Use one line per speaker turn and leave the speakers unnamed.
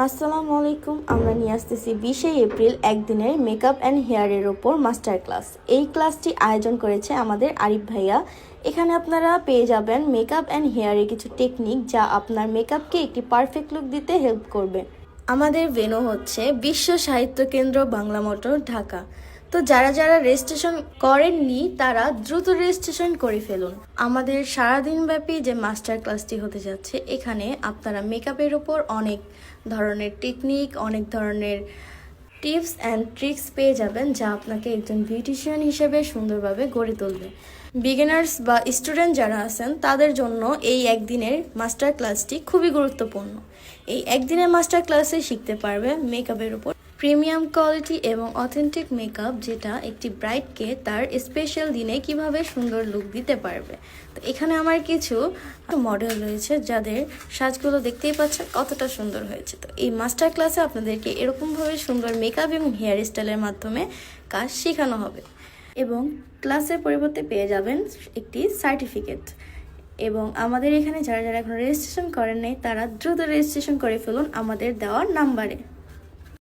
আসসালামু আলাইকুম। আমরা নিয়ে আসতেছি 20শে এপ্রিল একদিনের মেকআপ অ্যান্ড হেয়ারের ওপর মাস্টার ক্লাস। এই ক্লাসটি আয়োজন করেছে আমাদের আরিফ ভাইয়া। এখানে আপনারা পেয়ে যাবেন মেকআপ অ্যান্ড হেয়ারের কিছু টেকনিক যা আপনার মেকআপকে একটি পারফেক্ট লুক দিতে হেল্প করবে। আমাদের ভেন্যু হচ্ছে বিশ্ব সাহিত্য কেন্দ্র, বাংলা মোটর, ঢাকা। তো যারা যারা রেজিস্ট্রেশন করেননি তারা দ্রুত রেজিস্ট্রেশন করে ফেলুন। আমাদের সারাদিনব্যাপী যে মাস্টার ক্লাসটি হতে যাচ্ছে, এখানে আপনারা মেকআপের ওপর অনেক ধরনের টেকনিক, অনেক ধরনের টিপস অ্যান্ড ট্রিক্স পেয়ে যাবেন যা আপনাকে একজন বিউটিশিয়ান হিসেবে সুন্দরভাবে গড়ে তুলবে। বিগিনার্স বা স্টুডেন্ট যারা আছেন তাদের জন্য এই একদিনের মাস্টার ক্লাসটি খুবই গুরুত্বপূর্ণ। এই একদিনের মাস্টার ক্লাসে শিখতে পারবে মেকআপের উপর প্রিমিয়াম কোয়ালিটি এবং অথেন্টিক মেকআপ, যেটা একটি ব্রাইডকে তার স্পেশাল দিনে কিভাবে সুন্দর লুক দিতে পারবে। তো এখানে আমার কিছু মডেল রয়েছে যাদের সাজগুলো দেখতেই পাচ্ছেন কতটা সুন্দর হয়েছে। তো এই মাস্টার ক্লাসে আপনাদেরকে এরকমভাবে সুন্দর মেকআপ এবং হেয়ার স্টাইলের মাধ্যমে কাজ শেখানো হবে এবং ক্লাসের পরিবর্তে পেয়ে যাবেন একটি সার্টিফিকেট। এবং আমাদের এখানে যারা যারা এখন রেজিস্ট্রেশন করেন নাই তারা দ্রুত রেজিস্ট্রেশন করে ফেলুন আমাদের দেওয়ার নাম্বারে।